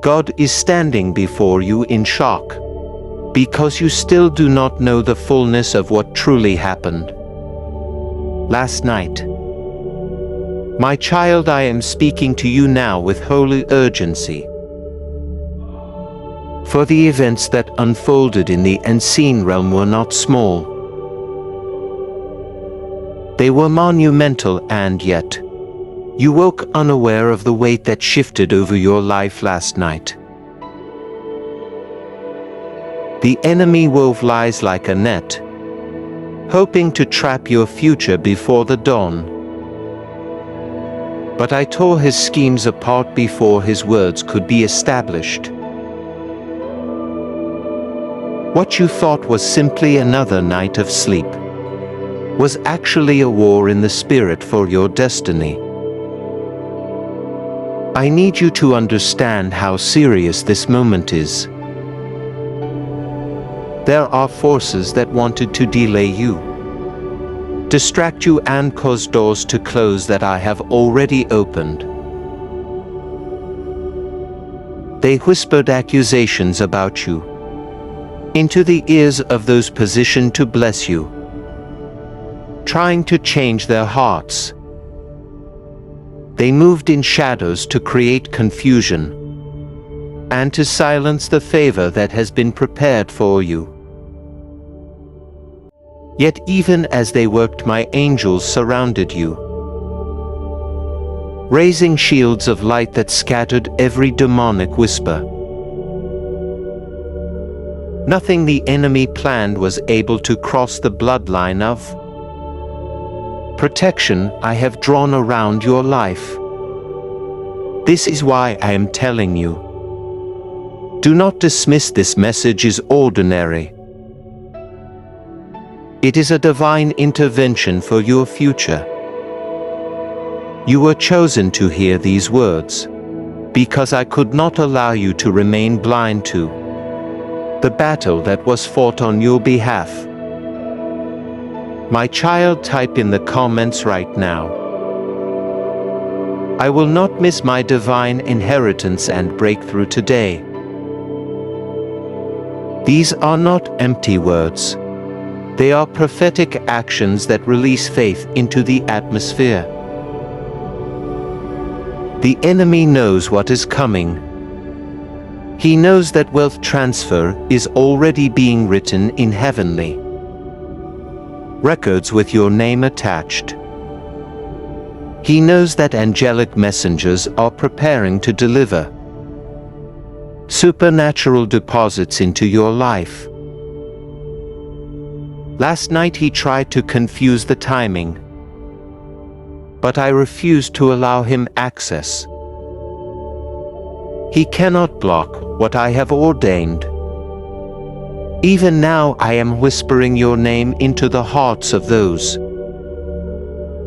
God is standing before you in shock, because you still do not know the fullness of what truly happened last night. My child, I am speaking to you now with holy urgency. For the events that unfolded in the unseen realm were not small. They were monumental, and yet you woke unaware of the weight that shifted over your life last night. The enemy wove lies like a net, hoping to trap your future before the dawn. But I tore his schemes apart before his words could be established. What you thought was simply another night of sleep was actually a war in the spirit for your destiny. I need you to understand how serious this moment is. There are forces that wanted to delay you, distract you, and cause doors to close that I have already opened. They whispered accusations about you into the ears of those positioned to bless you, trying to change their hearts. They moved in shadows to create confusion and to silence the favor that has been prepared for you. Yet even as they worked, my angels surrounded you, raising shields of light that scattered every demonic whisper. Nothing the enemy planned was able to cross the bloodline of protection I have drawn around your life. This is why I am telling you. Do not dismiss this message as ordinary. It is a divine intervention for your future. You were chosen to hear these words, because I could not allow you to remain blind to the battle that was fought on your behalf. My child, type in the comments right now. I will not miss my divine inheritance and breakthrough today. These are not empty words. They are prophetic actions that release faith into the atmosphere. The enemy knows what is coming. He knows that wealth transfer is already being written in heavenly records with your name attached. He knows that angelic messengers are preparing to deliver supernatural deposits into your life. Last night he tried to confuse the timing, but I refused to allow him access. He cannot block what I have ordained. Even now I am whispering your name into the hearts of those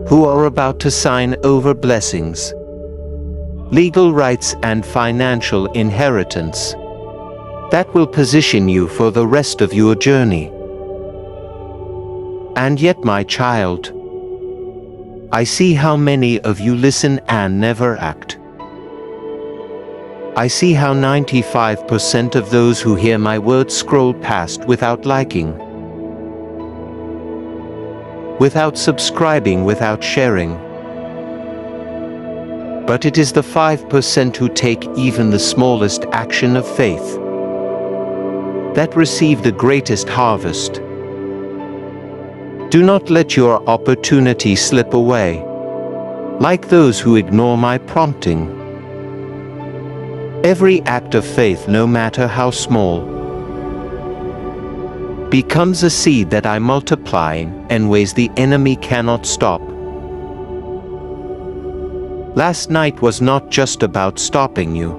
who are about to sign over blessings, legal rights, and financial inheritance that will position you for the rest of your journey. And yet, my child, I see how many of you listen and never act. I see how 95% of those who hear my words scroll past without liking, without subscribing, without sharing. But it is the 5% who take even the smallest action of faith that receive the greatest harvest. Do not let your opportunity slip away, like those who ignore my prompting. Every act of faith, no matter how small, becomes a seed that I multiply in ways the enemy cannot stop. Last night was not just about stopping you.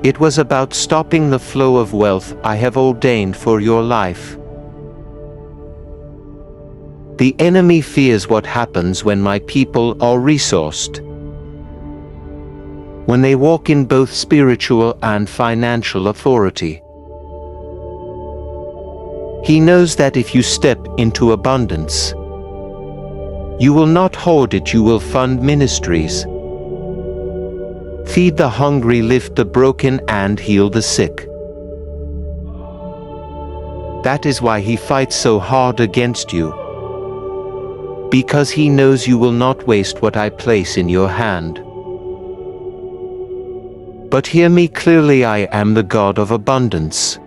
It was about stopping the flow of wealth I have ordained for your life. The enemy fears what happens when my people are resourced, when they walk in both spiritual and financial authority. He knows that if you step into abundance, you will not hoard it, you will fund ministries, feed the hungry, lift the broken, and heal the sick. That is why he fights so hard against you. Because he knows you will not waste what I place in your hand. But hear me clearly, I am the God of abundance.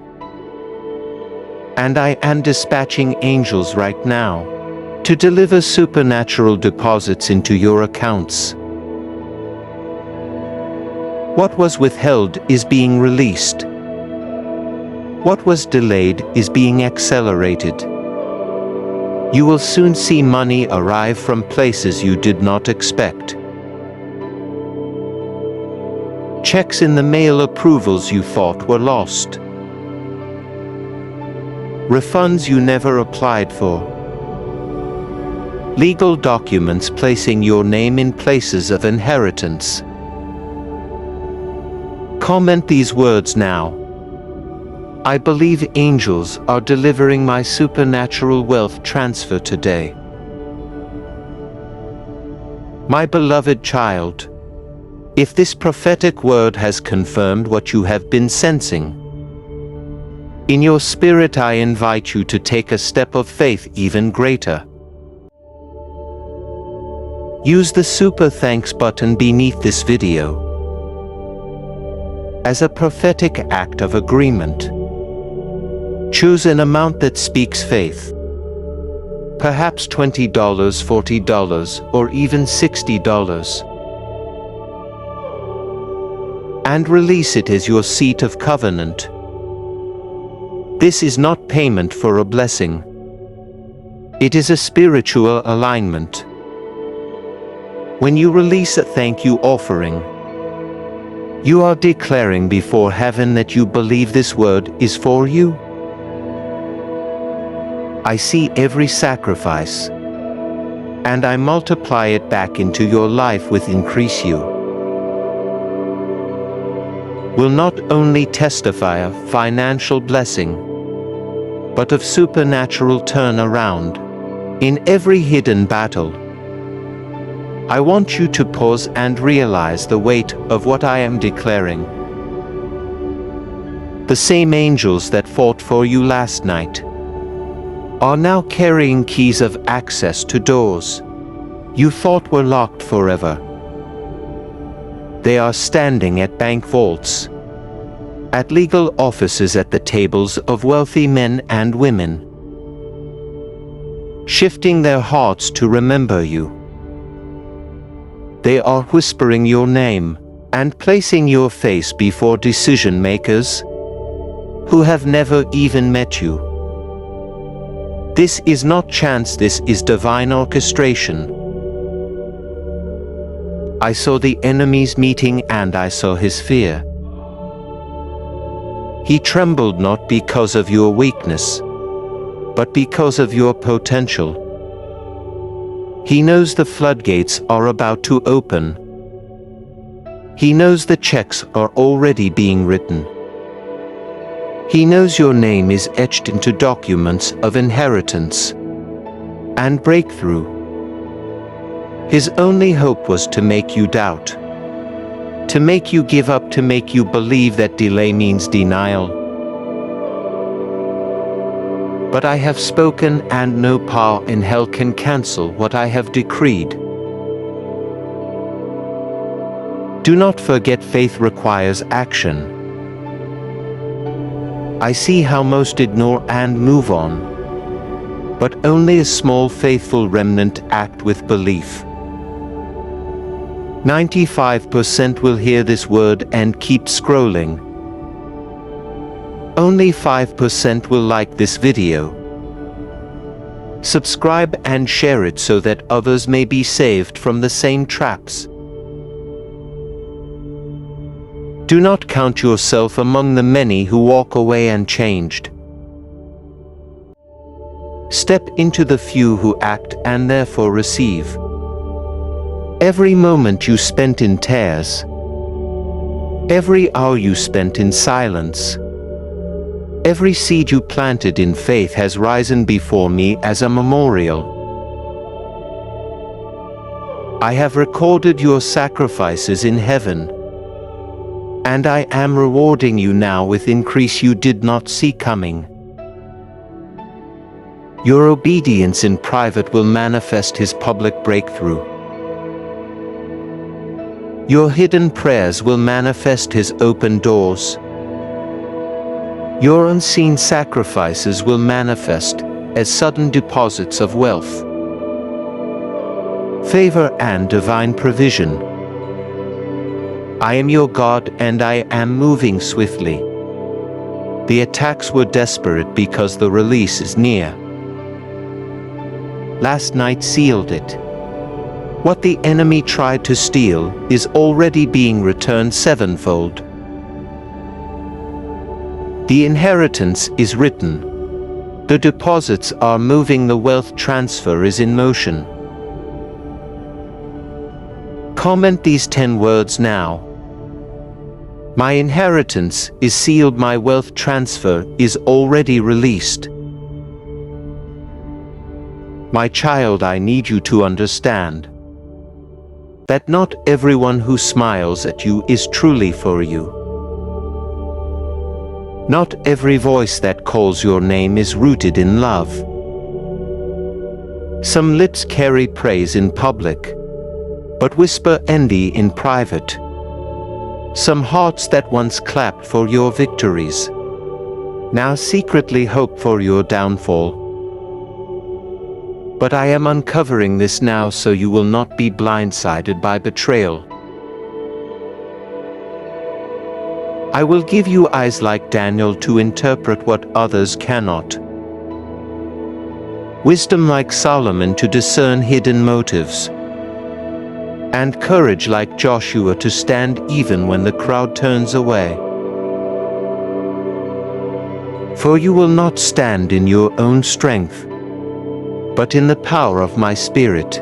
And I am dispatching angels right now to deliver supernatural deposits into your accounts. What was withheld is being released. What was delayed is being accelerated. You will soon see money arrive from places you did not expect. Checks in the mail, approvals you thought were lost. Refunds you never applied for. Legal documents placing your name in places of inheritance. Comment these words now. I believe angels are delivering my supernatural wealth transfer today. My beloved child, if this prophetic word has confirmed what you have been sensing, in your spirit I invite you to take a step of faith even greater. Use the super thanks button beneath this video as a prophetic act of agreement. Choose an amount that speaks faith. Perhaps $20, $40, or even $60. And release it as your seat of covenant. This is not payment for a blessing. It is a spiritual alignment. When you release a thank you offering, you are declaring before heaven that you believe this word is for you. I see every sacrifice, and I multiply it back into your life with increase. You will not only testify of financial blessing, but of supernatural turnaround in every hidden battle. I want you to pause and realize the weight of what I am declaring. The same angels that fought for you last night are now carrying keys of access to doors you thought were locked forever. They are standing at bank vaults, at legal offices, at the tables of wealthy men and women, shifting their hearts to remember you. They are whispering your name and placing your face before decision makers who have never even met you. This is not chance, this is divine orchestration. I saw the enemy's meeting and I saw his fear. He trembled not because of your weakness, but because of your potential. He knows the floodgates are about to open. He knows the checks are already being written. He knows your name is etched into documents of inheritance and breakthrough. His only hope was to make you doubt, to make you give up, to make you believe that delay means denial. But I have spoken, and no power in hell can cancel what I have decreed. Do not forget, faith requires action. I see how most ignore and move on, but only a small faithful remnant act with belief. 95% will hear this word and keep scrolling. Only 5% will like this video. Subscribe and share it so that others may be saved from the same traps. Do not count yourself among the many who walk away unchanged. Step into the few who act and therefore receive. Every moment you spent in tears, every hour you spent in silence, every seed you planted in faith has risen before me as a memorial. I have recorded your sacrifices in heaven, and I am rewarding you now with increase you did not see coming. Your obedience in private will manifest His public breakthrough. Your hidden prayers will manifest His open doors. Your unseen sacrifices will manifest as sudden deposits of wealth, favor, and divine provision. I am your God, and I am moving swiftly. The attacks were desperate because the release is near. Last night sealed it. What the enemy tried to steal is already being returned sevenfold. The inheritance is written. The deposits are moving. The wealth transfer is in motion. Comment these 10 words now. My inheritance is sealed. My wealth transfer is already released. My child, I need you to understand that not everyone who smiles at you is truly for you. Not every voice that calls your name is rooted in love. Some lips carry praise in public, but whisper envy in private. Some hearts that once clapped for your victories now secretly hope for your downfall. But I am uncovering this now so you will not be blindsided by betrayal. I will give you eyes like Daniel to interpret what others cannot. Wisdom like Solomon to discern hidden motives. And courage like Joshua to stand even when the crowd turns away. For you will not stand in your own strength, but in the power of my Spirit.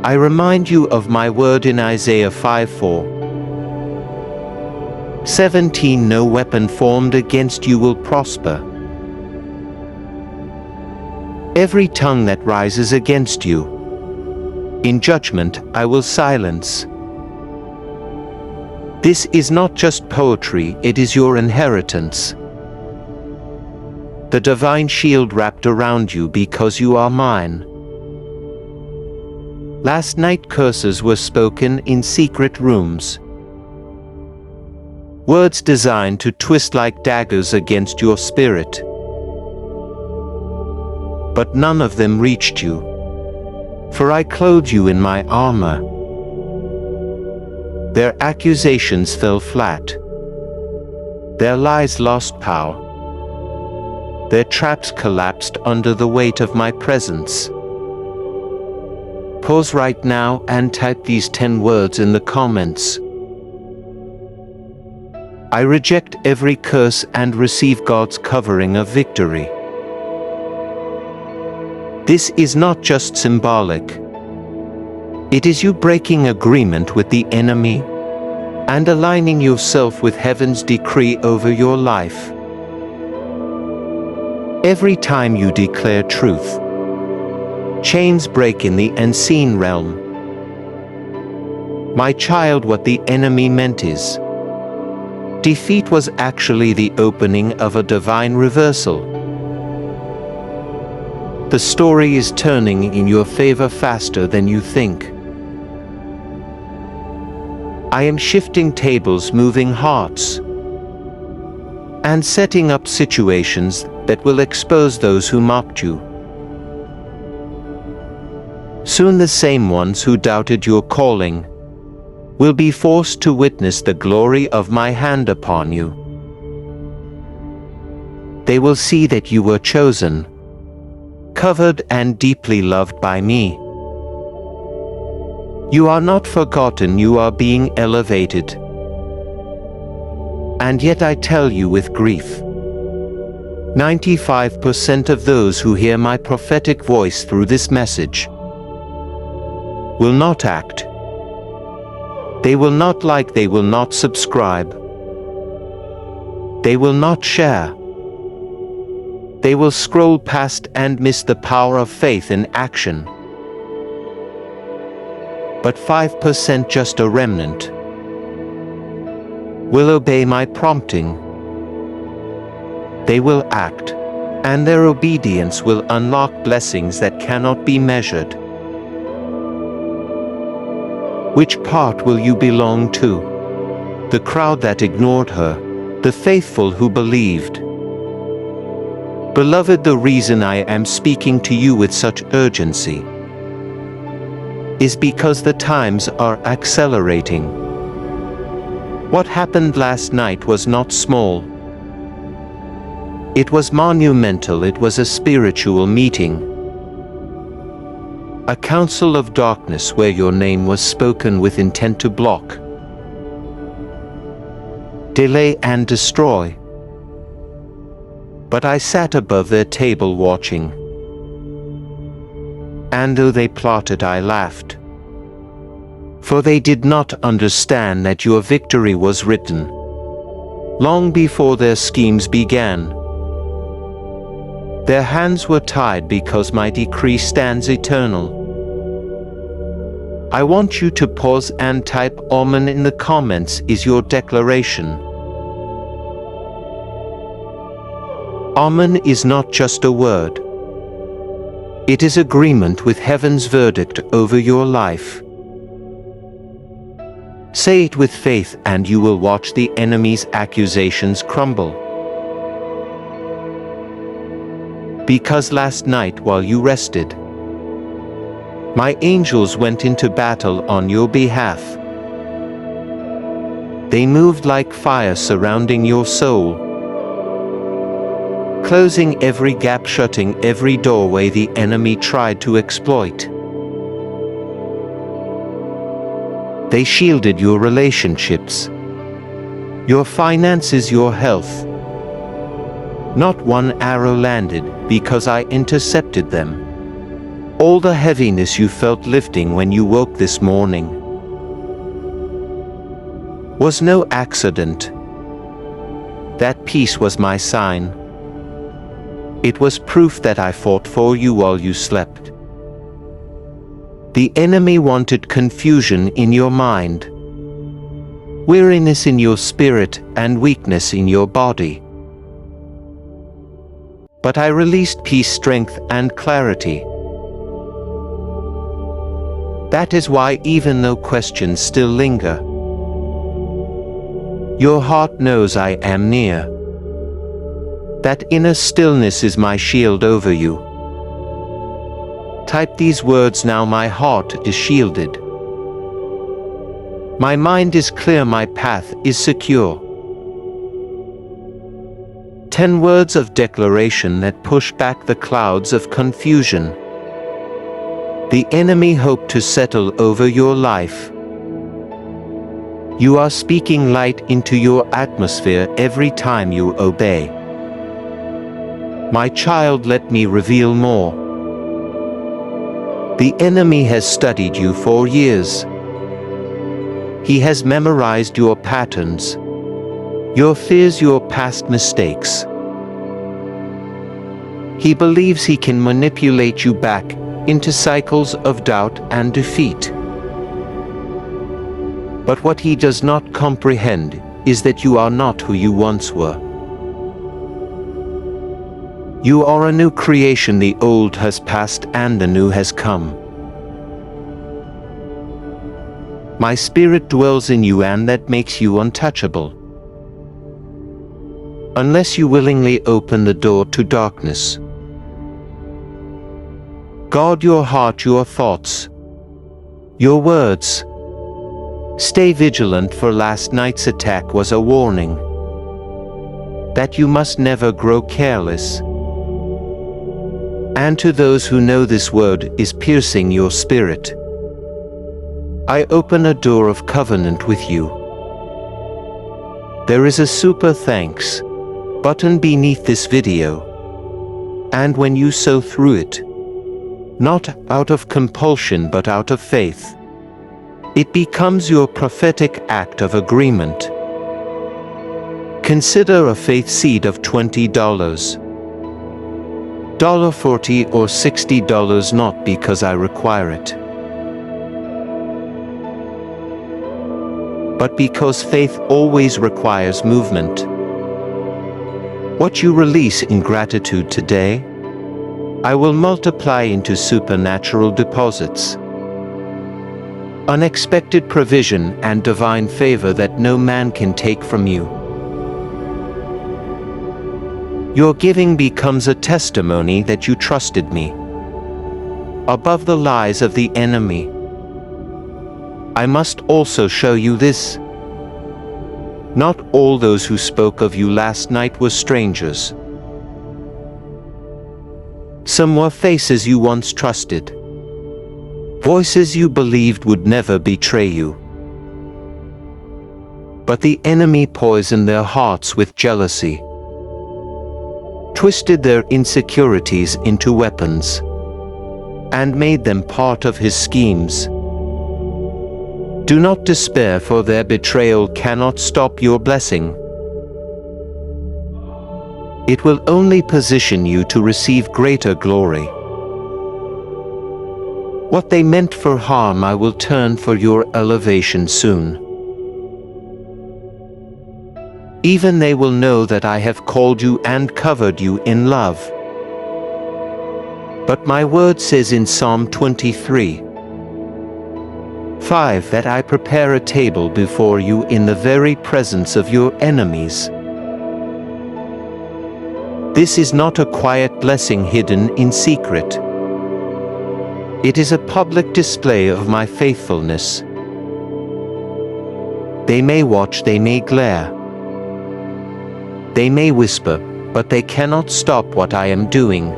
I remind you of my word in Isaiah 5:17. No weapon formed against you will prosper. Every tongue that rises against you, in judgment I will silence. This is not just poetry, it is your inheritance. The divine shield wrapped around you because you are mine. Last night curses were spoken in secret rooms. Words designed to twist like daggers against your spirit. But none of them reached you, for I clothed you in my armor. Their accusations fell flat. Their lies lost power. Their traps collapsed under the weight of my presence. Pause right now and type these 10 words in the comments. I reject every curse and receive God's covering of victory. This is not just symbolic. It is you breaking agreement with the enemy and aligning yourself with heaven's decree over your life. Every time you declare truth, chains break in the unseen realm. My child, what the enemy meant is defeat was actually the opening of a divine reversal. The story is turning in your favor faster than you think. I am shifting tables, moving hearts, and setting up situations that will expose those who mocked you. Soon the same ones who doubted your calling will be forced to witness the glory of my hand upon you. They will see that you were chosen, covered and deeply loved by me. You are not forgotten, you are being elevated. And yet I tell you with grief, 95% of those who hear my prophetic voice through this message will not act. They will not like, they will not subscribe. They will not share. They will scroll past and miss the power of faith in action. But 5%, just a remnant, will obey my prompting. They will act, and their obedience will unlock blessings that cannot be measured. Which part will you belong to? The crowd that ignored her, the faithful who believed? Beloved, the reason I am speaking to you with such urgency is because the times are accelerating. What happened last night was not small. It was monumental. It was a spiritual meeting. A council of darkness where your name was spoken with intent to block, delay and destroy. But I sat above their table watching, and though they plotted, I laughed. For they did not understand that your victory was written long before their schemes began. Their hands were tied because my decree stands eternal. I want you to pause and type Amen in the comments. Is your declaration. Amen is not just a word. It is agreement with heaven's verdict over your life. Say it with faith and you will watch the enemy's accusations crumble. Because last night while you rested, my angels went into battle on your behalf. They moved like fire surrounding your soul, closing every gap, shutting every doorway the enemy tried to exploit. They shielded your relationships, your finances, your health. Not one arrow landed because I intercepted them. All the heaviness you felt lifting when you woke this morning was no accident. That peace was my sign. It was proof that I fought for you while you slept. The enemy wanted confusion in your mind, weariness in your spirit, and weakness in your body. But I released peace, strength, and clarity. That is why, even though questions still linger, your heart knows I am near. That inner stillness is my shield over you. Type these words now: my heart is shielded. My mind is clear, my path is secure. 10 words of declaration that push back the clouds of confusion the enemy hoped to settle over your life. You are speaking light into your atmosphere every time you obey. My child, let me reveal more. The enemy has studied you for years. He has memorized your patterns, your fears, your past mistakes. He believes he can manipulate you back into cycles of doubt and defeat. But what he does not comprehend is that you are not who you once were. You are a new creation. The old has passed and the new has come. My spirit dwells in you, and that makes you untouchable. Unless you willingly open the door to darkness. Guard your heart, your thoughts, your words. Stay vigilant, for last night's attack was a warning that you must never grow careless. And to those who know, this word is piercing your spirit. I open a door of covenant with you. There is a super thanks button beneath this video, and when you sow through it, not out of compulsion but out of faith, it becomes your prophetic act of agreement. Consider a faith seed of $20, $40 or $60, not because I require it, but because faith always requires movement. What you release in gratitude today, I will multiply into supernatural deposits. Unexpected provision and divine favor that no man can take from you. Your giving becomes a testimony that you trusted me. Above the lies of the enemy, I must also show you this. Not all those who spoke of you last night were strangers. Some were faces you once trusted. Voices you believed would never betray you. But the enemy poisoned their hearts with jealousy, twisted their insecurities into weapons, and made them part of his schemes. Do not despair, for their betrayal cannot stop your blessing. It will only position you to receive greater glory. What they meant for harm I will turn for your elevation soon. Even they will know that I have called you and covered you in love. But my word says in Psalm 23:5 that I prepare a table before you in the very presence of your enemies. This is not a quiet blessing hidden in secret. It is a public display of my faithfulness. They may watch, they may glare. They may whisper, but they cannot stop what I am doing.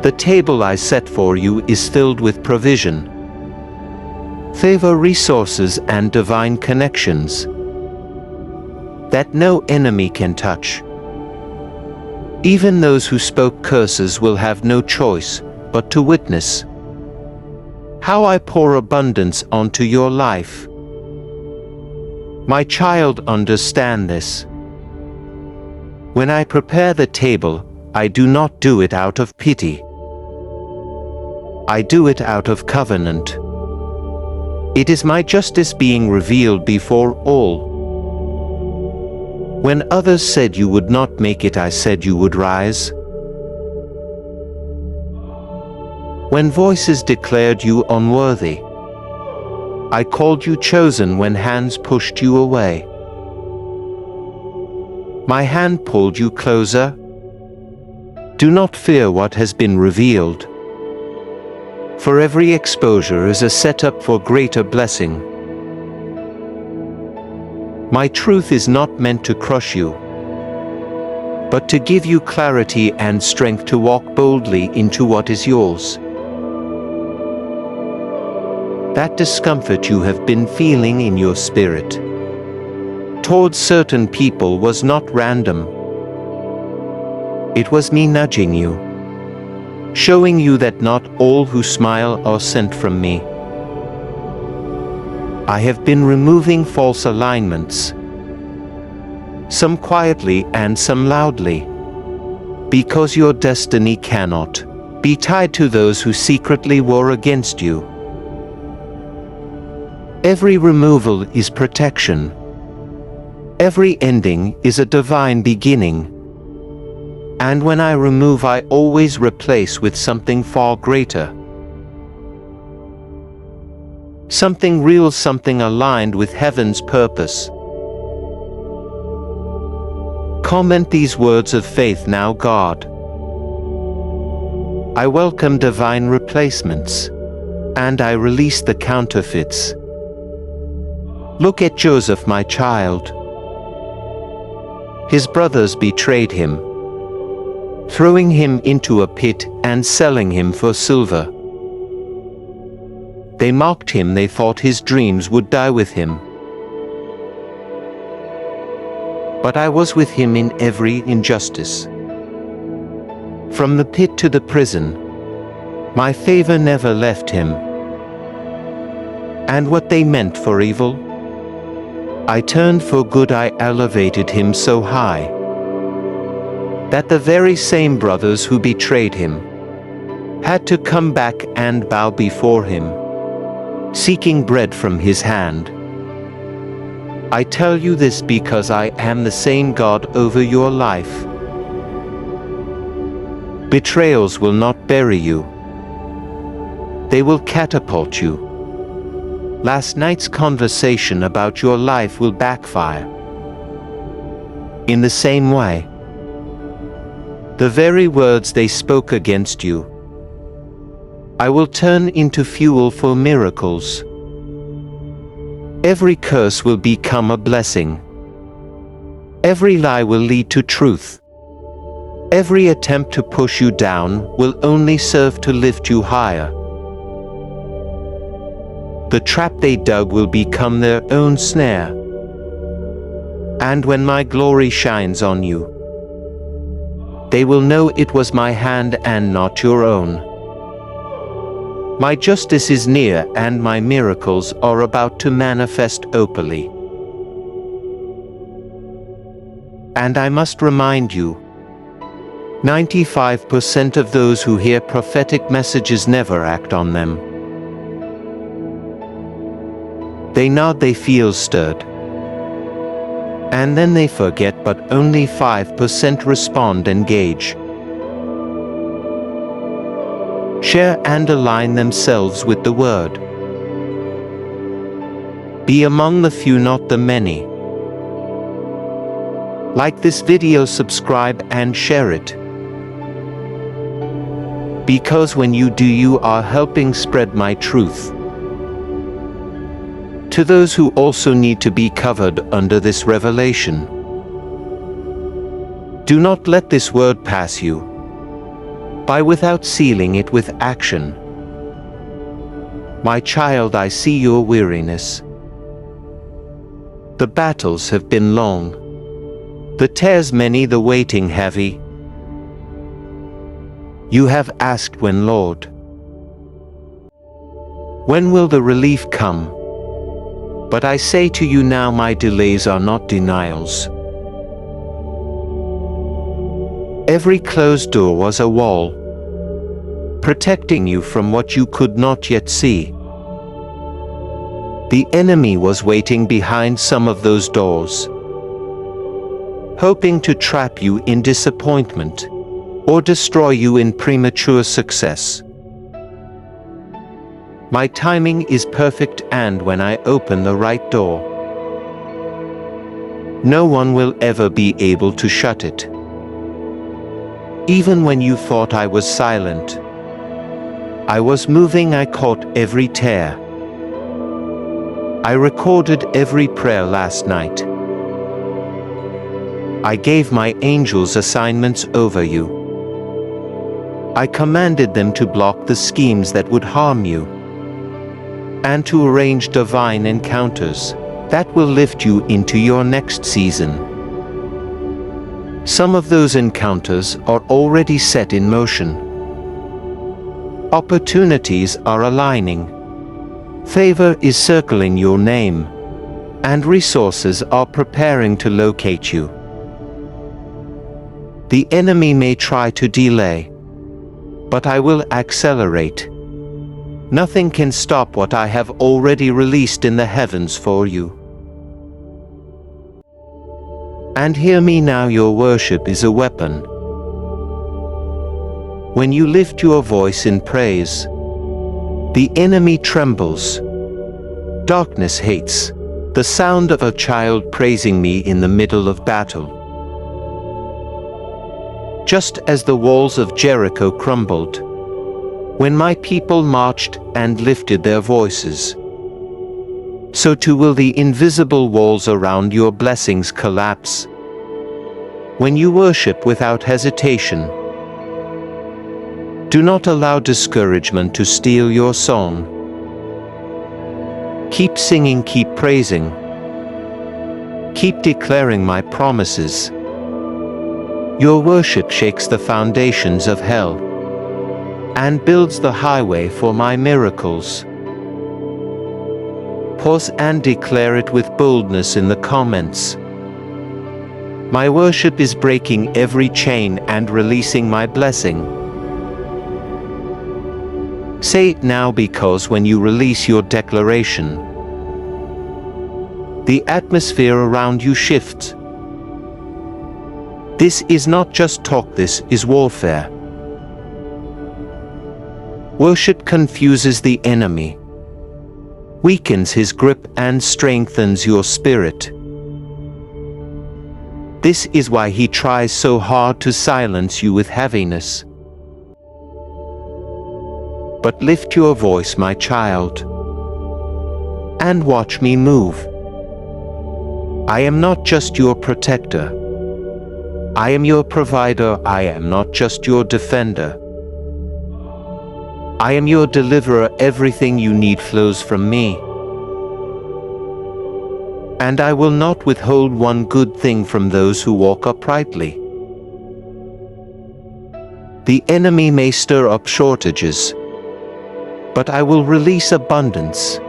The table I set for you is filled with provision, favor, resources, and divine connections that no enemy can touch. Even those who spoke curses will have no choice but to witness how I pour abundance onto your life. My child, understand this. When I prepare the table, I do not do it out of pity. I do it out of covenant. It is my justice being revealed before all. When others said you would not make it, I said you would rise. When voices declared you unworthy, I called you chosen. When hands pushed you away, my hand pulled you closer. Do not fear what has been revealed, for every exposure is a setup for greater blessing. My truth is not meant to crush you, but to give you clarity and strength to walk boldly into what is yours. That discomfort you have been feeling in your spirit towards certain people was not random. It was me nudging you, showing you that not all who smile are sent from me. I have been removing false alignments, some quietly and some loudly, because your destiny cannot be tied to those who secretly war against you. Every removal is protection. Every ending is a divine beginning. And when I remove, I always replace with something far greater. Something real, something aligned with heaven's purpose. Comment these words of faith now, God. I welcome divine replacements, and I release the counterfeits. Look at Joseph, my child. His brothers betrayed him, throwing him into a pit and selling him for silver. They mocked him, they thought his dreams would die with him. But I was with him in every injustice. From the pit to the prison, my favor never left him. And what they meant for evil, I turned for good. I elevated him so high that the very same brothers who betrayed him had to come back and bow before him. seeking bread from his hand. I tell you this because I am the same God over your life. Betrayals will not bury you. They will catapult you. Last night's conversation about your life will backfire. In the same way, the very words they spoke against you, I will turn into fuel for miracles. Every curse will become a blessing. Every lie will lead to truth. Every attempt to push you down will only serve to lift you higher. The trap they dug will become their own snare. And when my glory shines on you, they will know it was my hand and not your own. My justice is near and my miracles are about to manifest openly. And I must remind you, 95% of those who hear prophetic messages never act on them. They nod, they feel stirred. And then they forget, but only 5% respond, engage, share and align themselves with the word. Be among the few, not the many. Like this video, subscribe and share it. Because when you do, you are helping spread my truth to those who also need to be covered under this revelation. Do not let this word pass you by without sealing it with action. My child, I see your weariness. The battles have been long, the tears many, the waiting heavy. You have asked when, Lord? When will the relief come? But I say to you now, my delays are not denials. Every closed door was a wall, protecting you from what you could not yet see. The enemy was waiting behind some of those doors, hoping to trap you in disappointment or destroy you in premature success. My timing is perfect, and when I open the right door, no one will ever be able to shut it. Even when you thought I was silent, I was moving. I caught every tear. I recorded every prayer last night. I gave my angels assignments over you. I commanded them to block the schemes that would harm you, and to arrange divine encounters that will lift you into your next season. Some of those encounters are already set in motion. Opportunities are aligning. Favor is circling your name, and resources are preparing to locate you. The enemy may try to delay, but I will accelerate. Nothing can stop what I have already released in the heavens for you. And hear me now, your worship is a weapon. When you lift your voice in praise, the enemy trembles. Darkness hates the sound of a child praising me in the middle of battle. Just as the walls of Jericho crumbled when my people marched and lifted their voices, so too will the invisible walls around your blessings collapse when you worship without hesitation. Do not allow discouragement to steal your song. Keep singing, keep praising. Keep declaring my promises. Your worship shakes the foundations of hell and builds the highway for my miracles. Pause and declare it with boldness in the comments. My worship is breaking every chain and releasing my blessing. Say it now, because when you release your declaration, the atmosphere around you shifts. This is not just talk, this is warfare. Worship confuses the enemy, weakens his grip, and strengthens your spirit. This is why he tries so hard to silence you with heaviness. But lift your voice, my child, and watch me move. I am not just your protector. I am your provider. I am not just your defender. I am your deliverer. Everything you need flows from me. And I will not withhold one good thing from those who walk uprightly. The enemy may stir up shortages, but I will release abundance.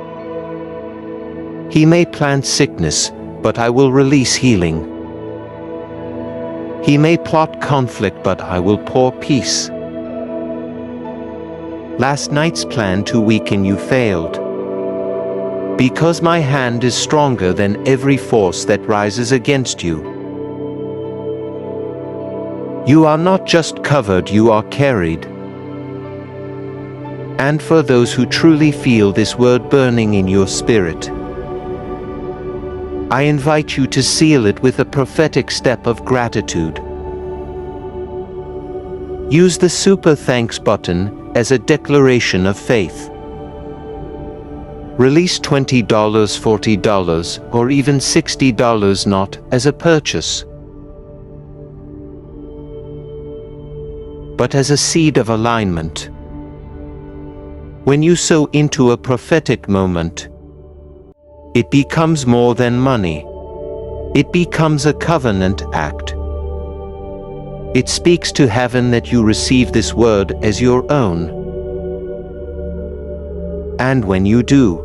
He may plant sickness, but I will release healing. He may plot conflict, but I will pour peace. Last night's plan to weaken you failed, because my hand is stronger than every force that rises against you. You are not just covered, you are carried. And for those who truly feel this word burning in your spirit, I invite you to seal it with a prophetic step of gratitude. Use the super thanks button as a declaration of faith. Release $20, $40, or even $60 not as a purchase, but as a seed of alignment. When you sow into a prophetic moment, it becomes more than money. It becomes a covenant act. It speaks to heaven that you receive this word as your own. And when you do,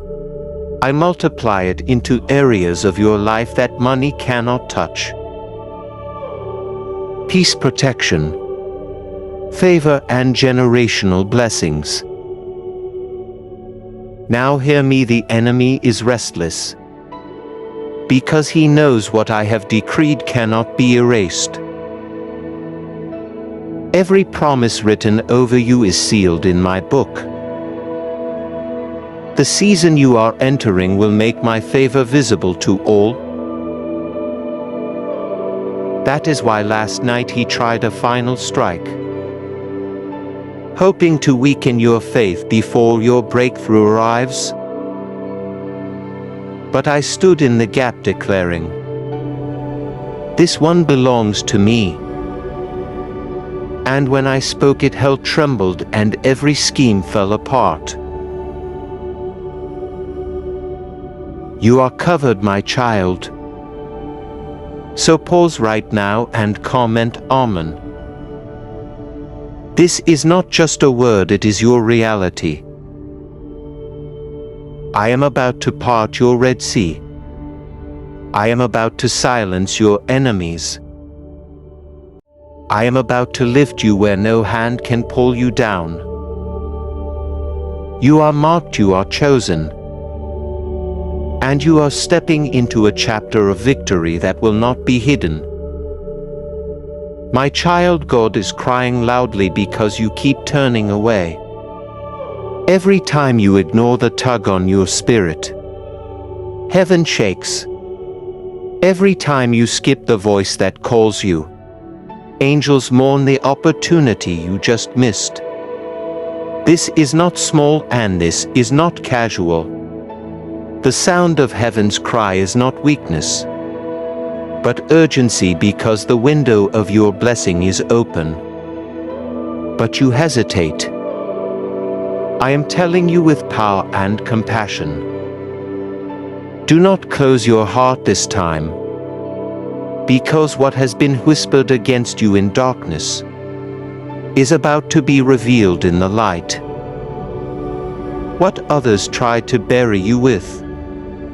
I multiply it into areas of your life that money cannot touch. Peace, protection, favor, and generational blessings. Now hear me, the enemy is restless, because he knows what I have decreed cannot be erased. Every promise written over you is sealed in my book. The season you are entering will make my favor visible to all. That is why last night he tried a final strike, hoping to weaken your faith before your breakthrough arrives. But I stood in the gap, declaring, "This one belongs to me." And when I spoke, it hell trembled and every scheme fell apart. You are covered, my child. So pause right now and comment Amen. This is not just a word, it is your reality. I am about to part your Red Sea. I am about to silence your enemies. I am about to lift you where no hand can pull you down. You are marked, you are chosen. And you are stepping into a chapter of victory that will not be hidden. My child, God is crying loudly because you keep turning away. Every time you ignore the tug on your spirit, heaven shakes. Every time you skip the voice that calls you, angels mourn the opportunity you just missed. This is not small and this is not casual. The sound of heaven's cry is not weakness, but urgency, because the window of your blessing is open. But you hesitate. I am telling you with power and compassion, do not close your heart this time, because what has been whispered against you in darkness is about to be revealed in the light. What others tried to bury you with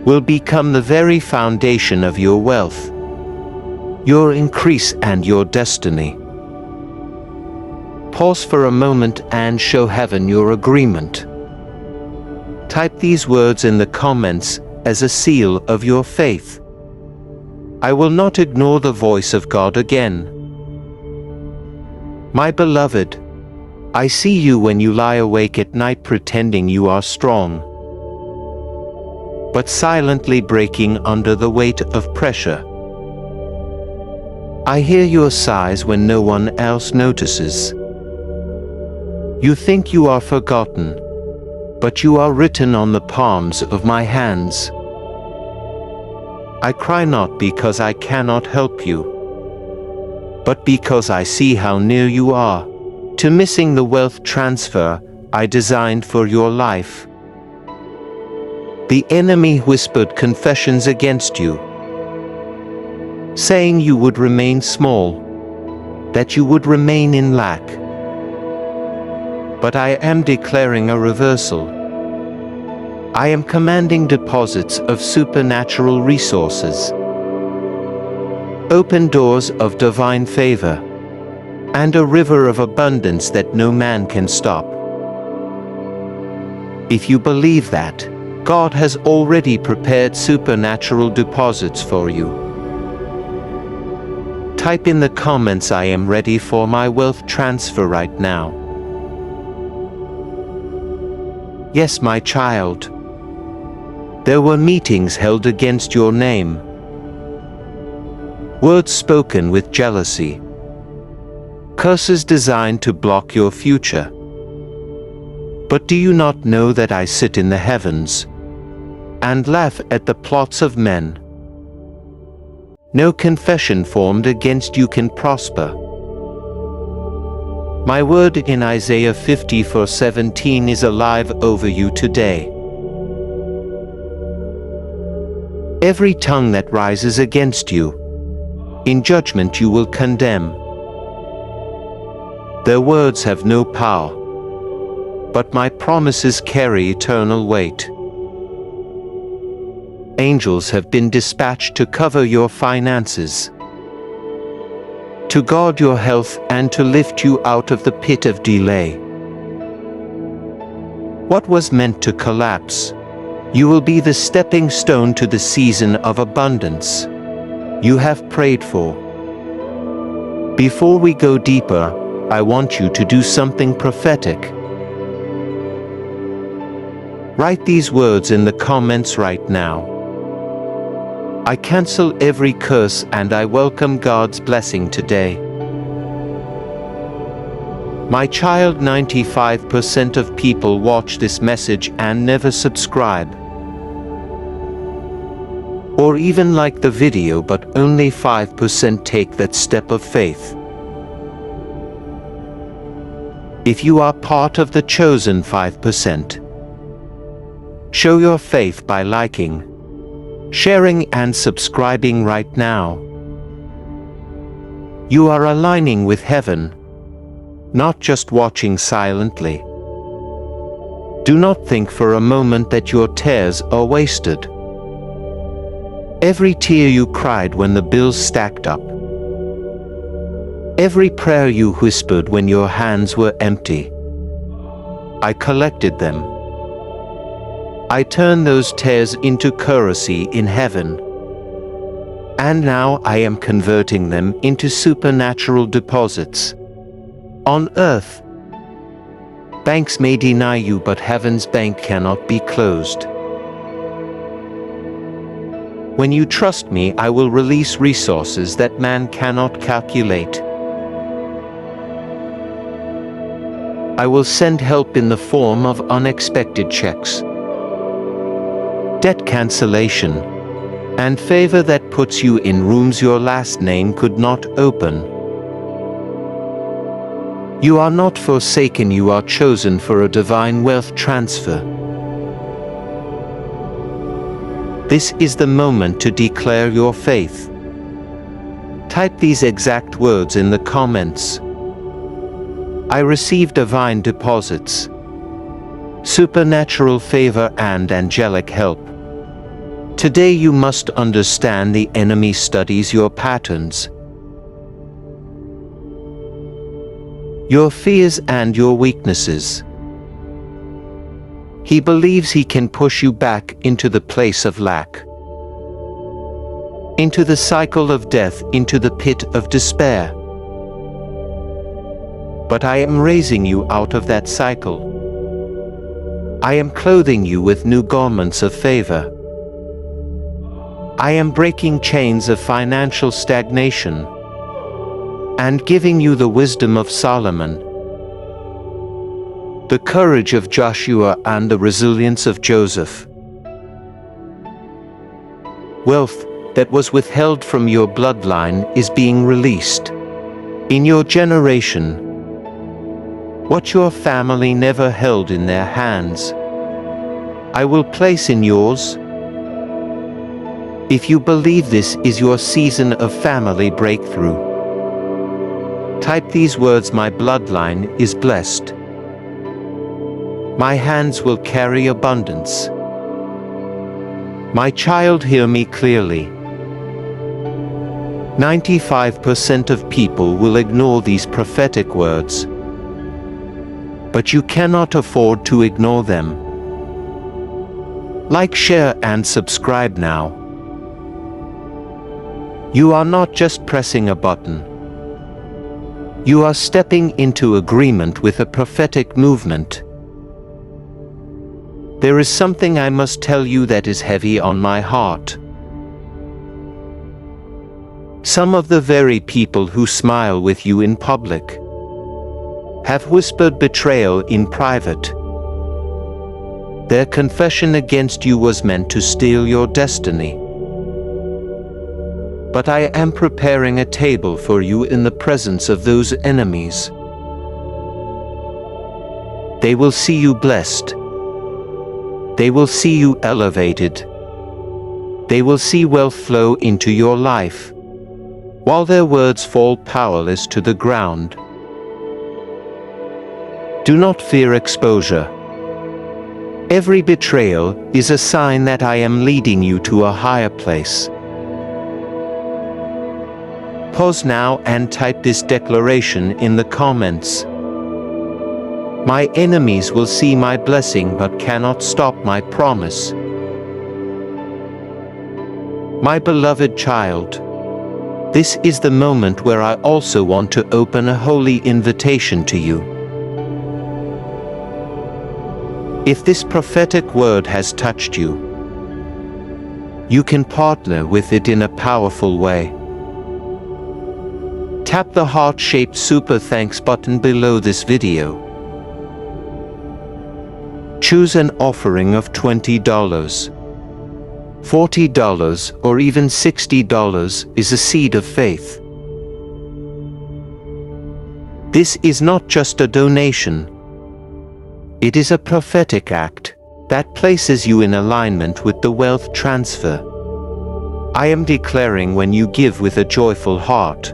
will become the very foundation of your wealth, your increase, and your destiny. Pause for a moment and show heaven your agreement. Type these words in the comments as a seal of your faith. I will not ignore the voice of God again. My beloved, I see you when you lie awake at night pretending you are strong, but silently breaking under the weight of pressure. I hear your sighs when no one else notices. You think you are forgotten, but you are written on the palms of my hands. I cry not because I cannot help you, but because I see how near you are to missing the wealth transfer I designed for your life. The enemy whispered confessions against you, saying you would remain small, that you would remain in lack. But I am declaring a reversal. I am commanding deposits of supernatural resources, open doors of divine favor, and a river of abundance that no man can stop. If you believe that, God has already prepared supernatural deposits for you. Type in the comments, I am ready for my wealth transfer right now. Yes, my child. There were meetings held against your name, words spoken with jealousy, curses designed to block your future. But do you not know that I sit in the heavens and laugh at the plots of men? No confession formed against you can prosper. My word in Isaiah 54:17 is alive over you today. Every tongue that rises against you, in judgment you will condemn. Their words have no power, but my promises carry eternal weight. Angels have been dispatched to cover your finances, to guard your health, and to lift you out of the pit of delay. What was meant to collapse, you will be the stepping stone to the season of abundance you have prayed for. Before we go deeper, I want you to do something prophetic. Write these words in the comments right now. I cancel every curse and I welcome God's blessing today. My child, 95% of people watch this message and never subscribe, or even like the video, but only 5% take that step of faith. If you are part of the chosen 5%, show your faith by liking, sharing, and subscribing right now. You are aligning with heaven, not just watching silently. Do not think for a moment that your tears are wasted. Every tear you cried when the bills stacked up, every prayer you whispered when your hands were empty, I collected them. I turned those tears into currency in heaven. And now I am converting them into supernatural deposits on earth. Banks may deny you, but heaven's bank cannot be closed. When you trust me, I will release resources that man cannot calculate. I will send help in the form of unexpected checks, debt cancellation, and favor that puts you in rooms your last name could not open. You are not forsaken, you are chosen for a divine wealth transfer. This is the moment to declare your faith. Type these exact words in the comments. I receive divine deposits, supernatural favor, and angelic help. Today you must understand the enemy studies your patterns. your fears and your weaknesses. He believes he can push you back into the place of lack, into the cycle of death, into the pit of despair. But I am raising you out of that cycle. I am clothing you with new garments of favor. I am breaking chains of financial stagnation and giving you the wisdom of Solomon, the courage of Joshua and the resilience of Joseph. Wealth that was withheld from your bloodline is being released. In your generation, what your family never held in their hands, I will place in yours. If you believe this is your season of family breakthrough, type these words: my bloodline is blessed. My hands will carry abundance. My child, hear me clearly. 95% of people will ignore these prophetic words, but you cannot afford to ignore them. Like, share, and subscribe now. You are not just pressing a button. You are stepping into agreement with a prophetic movement. There is something I must tell you that is heavy on my heart. Some of the very people who smile with you in public have whispered betrayal in private. Their confession against you was meant to steal your destiny. But I am preparing a table for you in the presence of those enemies. They will see you blessed. They will see you elevated. They will see wealth flow into your life, while their words fall powerless to the ground. Do not fear exposure. Every betrayal is a sign that I am leading you to a higher place. Pause now and type this declaration in the comments. My enemies will see my blessing but cannot stop my promise. My beloved child, this is the moment where I also want to open a holy invitation to you. If this prophetic word has touched you, you can partner with it in a powerful way. Tap the heart-shaped super thanks button below this video. Choose an offering of $20, $40, or even $60 is a seed of faith. This is not just a donation. It is a prophetic act that places you in alignment with the wealth transfer. I am declaring, when you give with a joyful heart,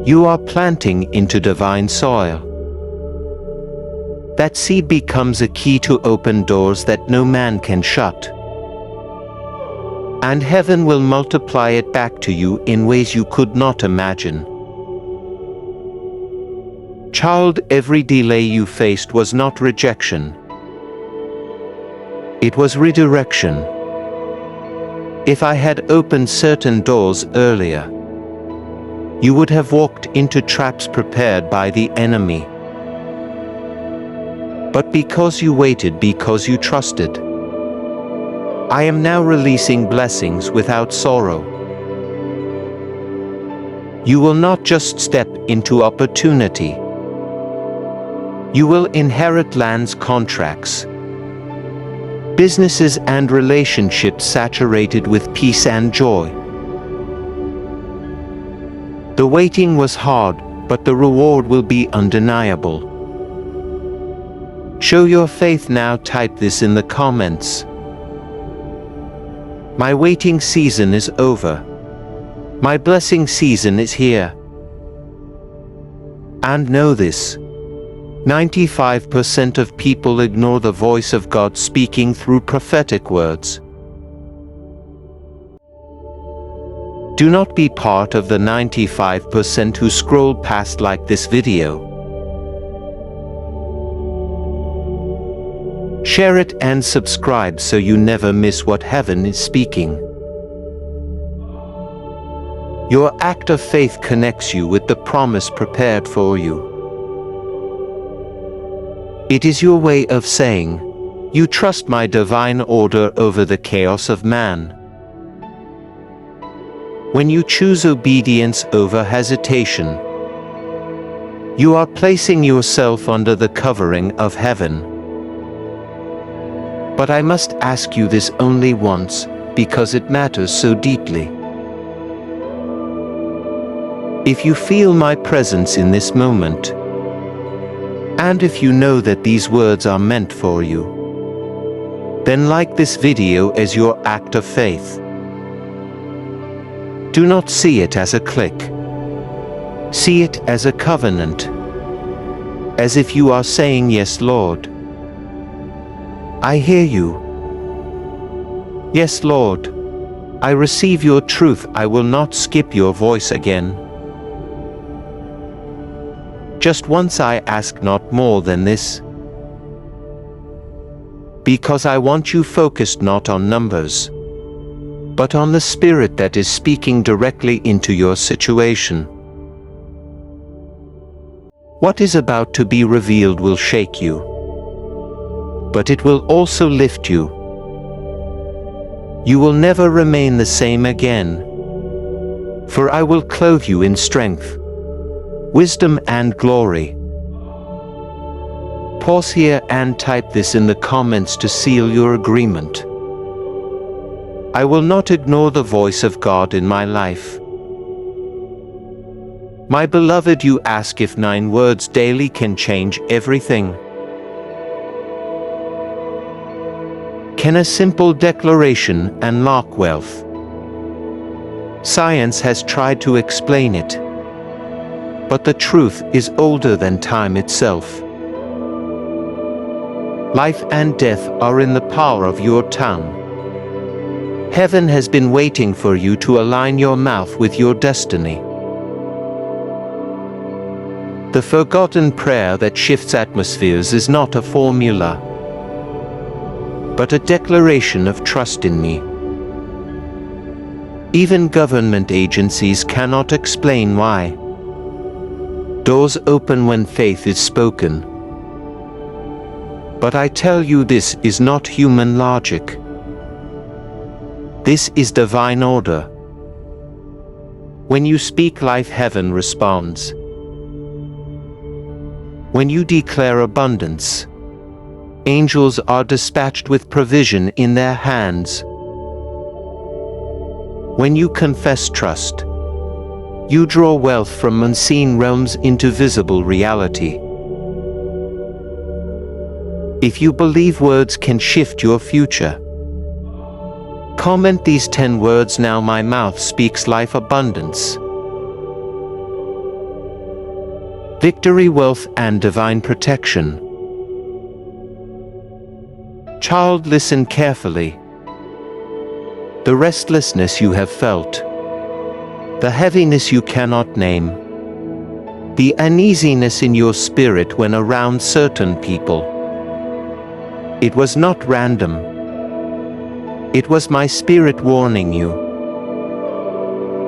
you are planting into divine soil. That seed becomes a key to open doors that no man can shut. And heaven will multiply it back to you in ways you could not imagine. Child, every delay you faced was not rejection. It was redirection. If I had opened certain doors earlier, you would have walked into traps prepared by the enemy. But because you waited, because you trusted, I am now releasing blessings without sorrow. You will not just step into opportunity. You will inherit lands, contracts, businesses, and relationships saturated with peace and joy. The waiting was hard, but the reward will be undeniable. Show your faith now. Type this in the comments. My waiting season is over. My blessing season is here. And know this: 95% of people ignore the voice of God speaking through prophetic words. Do not be part of the 95% who scroll past like this video. Share it and subscribe so you never miss what heaven is speaking. Your act of faith connects you with the promise prepared for you. It is your way of saying, "You trust my divine order over the chaos of man." When you choose obedience over hesitation, you are placing yourself under the covering of heaven. But I must ask you this only once, because it matters so deeply. If you feel my presence in this moment, and if you know that these words are meant for you, then like this video as your act of faith. Do not see it as a click. See it as a covenant, as if you are saying, "Yes, Lord. I hear you. Yes, Lord. I receive your truth. I will not skip your voice again." Just once I ask, not more than this. Because I want you focused not on numbers, but on the Spirit that is speaking directly into your situation. What is about to be revealed will shake you, but it will also lift you. You will never remain the same again, for I will clothe you in strength, wisdom and glory. Pause here and type this in the comments to seal your agreement. I will not ignore the voice of God in my life. My beloved, you ask if 9 words daily can change everything. Can a simple declaration unlock wealth? Science has tried to explain it, but the truth is older than time itself. Life and death are in the power of your tongue. Heaven has been waiting for you to align your mouth with your destiny. The forgotten prayer that shifts atmospheres is not a formula, but a declaration of trust in me. Even government agencies cannot explain why. Doors open when faith is spoken. But I tell you, this is not human logic. This is divine order. When you speak life, heaven responds. When you declare abundance, angels are dispatched with provision in their hands. When you confess trust, you draw wealth from unseen realms into visible reality. If you believe words can shift your future, comment these 10 words now. My mouth speaks life abundance. Victory, wealth, and divine protection. Child, listen carefully. The restlessness you have felt, the heaviness you cannot name, the uneasiness in your spirit when around certain people. It was not random. It was my spirit warning you.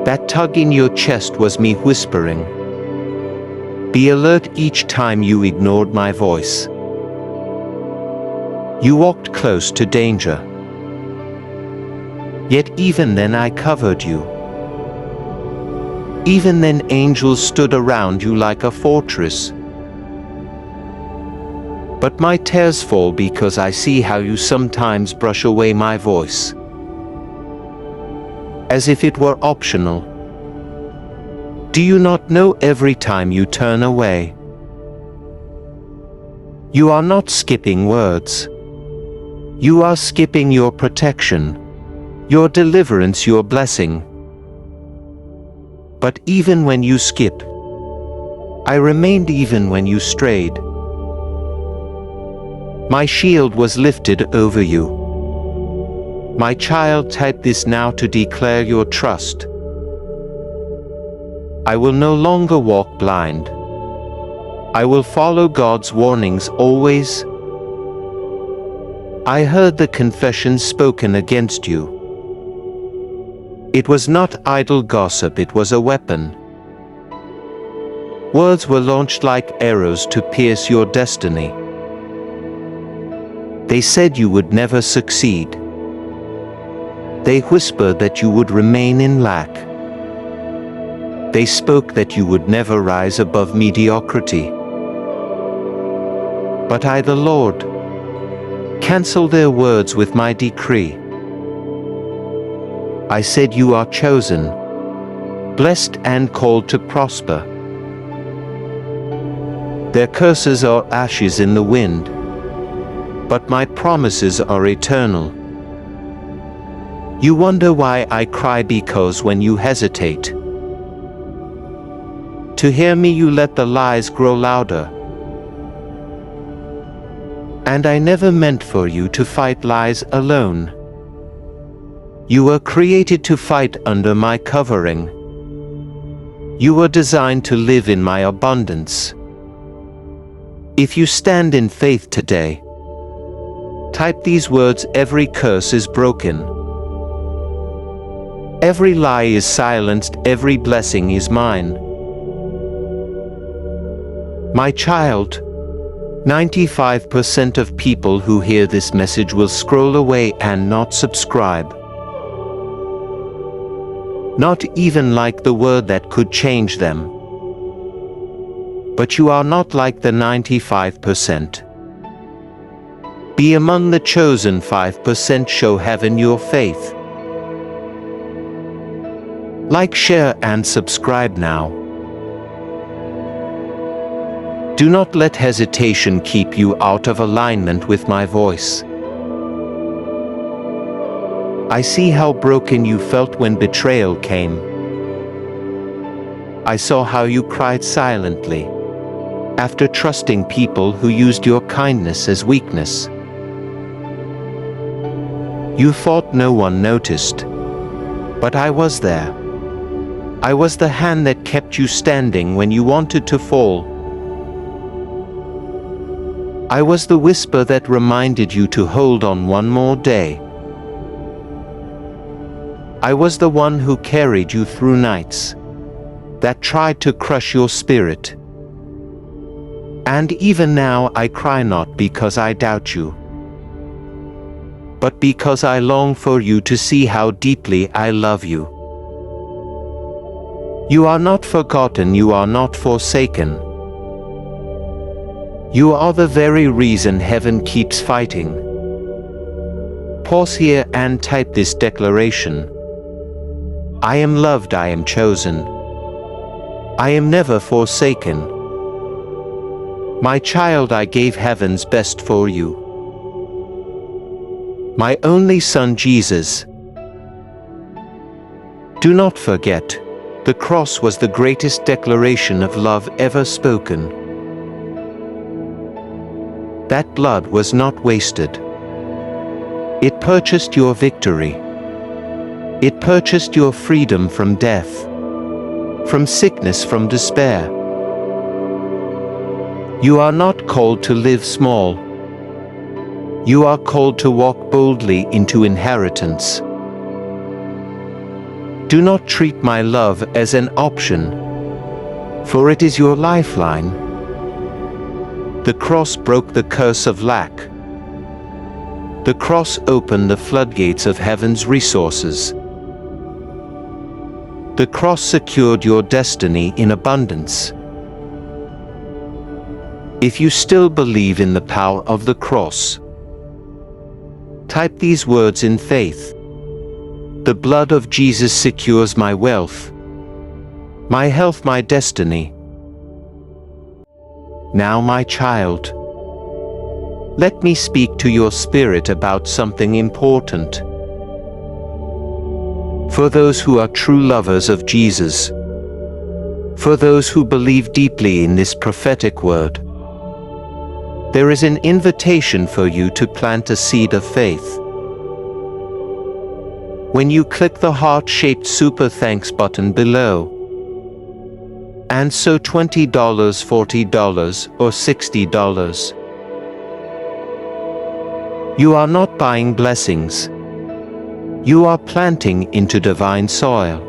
That tug in your chest was me whispering. Be alert each time you ignored my voice. You walked close to danger. Yet even then I covered you. Even then angels stood around you like a fortress. But my tears fall because I see how you sometimes brush away my voice, as if it were optional. Do you not know every time you turn away, you are not skipping words. You are skipping your protection, your deliverance, your blessing. But even when you skip, I remained. Even when you strayed, my shield was lifted over you. My child, type this now to declare your trust. I will no longer walk blind. I will follow God's warnings always. I heard the confession spoken against you. It was not idle gossip, it was a weapon. Words were launched like arrows to pierce your destiny. They said you would never succeed. They whispered that you would remain in lack. They spoke that you would never rise above mediocrity. But I, the Lord, cancel their words with my decree. I said you are chosen, blessed and called to prosper. Their curses are ashes in the wind, but my promises are eternal. You wonder why I cry, because when you hesitate to hear me, you let the lies grow louder. And I never meant for you to fight lies alone. You were created to fight under my covering. You were designed to live in my abundance. If you stand in faith today, type these words: every curse is broken. Every lie is silenced, every blessing is mine. My child, 95% of people who hear this message will scroll away and not subscribe. Not even like the word that could change them. But you are not like the 95%. Be among the chosen 5%. Show heaven your faith. Like, share, and subscribe now. Do not let hesitation keep you out of alignment with my voice. I see how broken you felt when betrayal came. I saw how you cried silently after trusting people who used your kindness as weakness. You thought no one noticed, but I was there. I was the hand that kept you standing when you wanted to fall. I was the whisper that reminded you to hold on one more day. I was the one who carried you through nights that tried to crush your spirit. And even now I cry, not because I doubt you, but because I long for you to see how deeply I love you. You are not forgotten, you are not forsaken. You are the very reason heaven keeps fighting. Pause here and type this declaration: I am loved, I am chosen. I am never forsaken. My child, I gave heaven's best for you. My only son, Jesus. Do not forget, the cross was the greatest declaration of love ever spoken. That blood was not wasted. It purchased your victory. It purchased your freedom from death, from sickness, from despair. You are not called to live small. You are called to walk boldly into inheritance. Do not treat my love as an option, for it is your lifeline. The cross broke the curse of lack. The cross opened the floodgates of heaven's resources. The cross secured your destiny in abundance. If you still believe in the power of the cross, type these words in faith: the blood of Jesus secures my wealth, my health, my destiny. Now, my child, let me speak to your spirit about something important. For those who are true lovers of Jesus, for those who believe deeply in this prophetic word, there is an invitation for you to plant a seed of faith. When you click the heart-shaped super thanks button below, And so $20, $40, or $60. You are not buying blessings. You are planting into divine soil.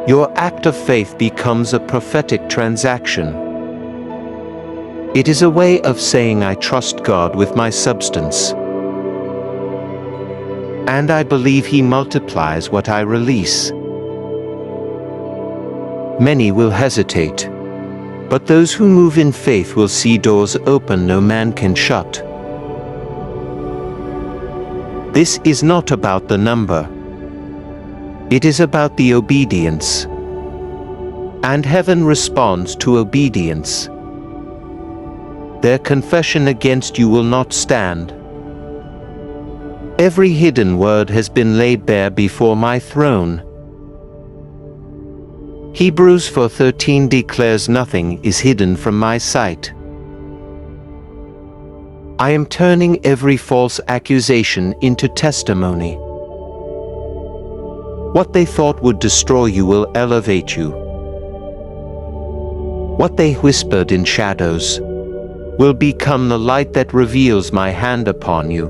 Your act of faith becomes a prophetic transaction. It is a way of saying I trust God with my substance. And I believe He multiplies what I release. Many will hesitate, but those who move in faith will see doors open no man can shut. This is not about the number. It is about the obedience. And heaven responds to obedience. Their confession against you will not stand. Every hidden word has been laid bare before my throne. Hebrews 4:13 declares nothing is hidden from my sight. I am turning every false accusation into testimony. What they thought would destroy you will elevate you. What they whispered in shadows will become the light that reveals my hand upon you.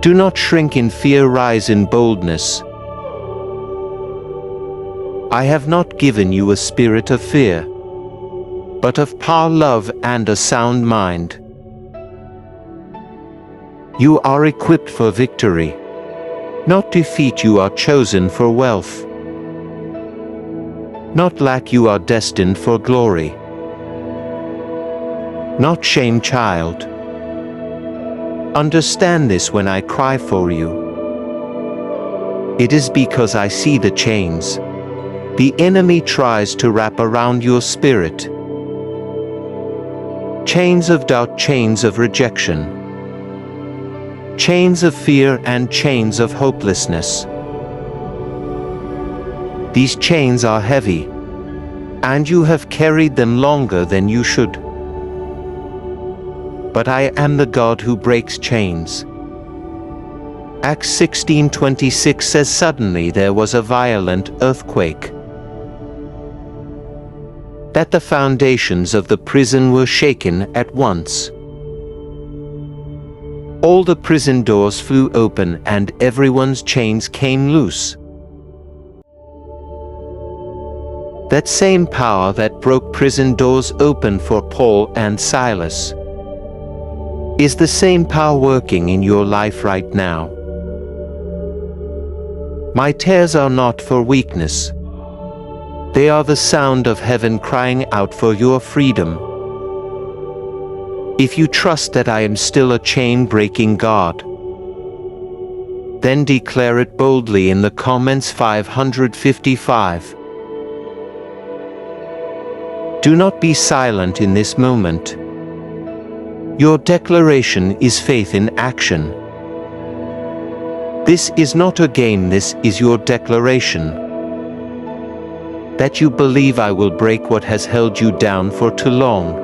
Do not shrink in fear, rise in boldness. I have not given you a spirit of fear, but of power, love, and a sound mind. You are equipped for victory, not defeat. You are chosen for wealth, not lack. You are destined for glory, not shame, child. Understand this when I cry for you. It is because I see the chains the enemy tries to wrap around your spirit. Chains of doubt, chains of rejection, chains of fear, and chains of hopelessness. These chains are heavy, and you have carried them longer than you should. But I am the God who breaks chains. Acts 16:26 says, suddenly there was a violent earthquake, that the foundations of the prison were shaken at once. All the prison doors flew open and everyone's chains came loose. That same power that broke prison doors open for Paul and Silas is the same power working in your life right now. My tears are not for weakness. They are the sound of heaven crying out for your freedom. If you trust that I am still a chain-breaking God, then declare it boldly in the comments. 555. Do not be silent in this moment. Your declaration is faith in action. This is not a game, this is your declaration. That you believe I will break what has held you down for too long.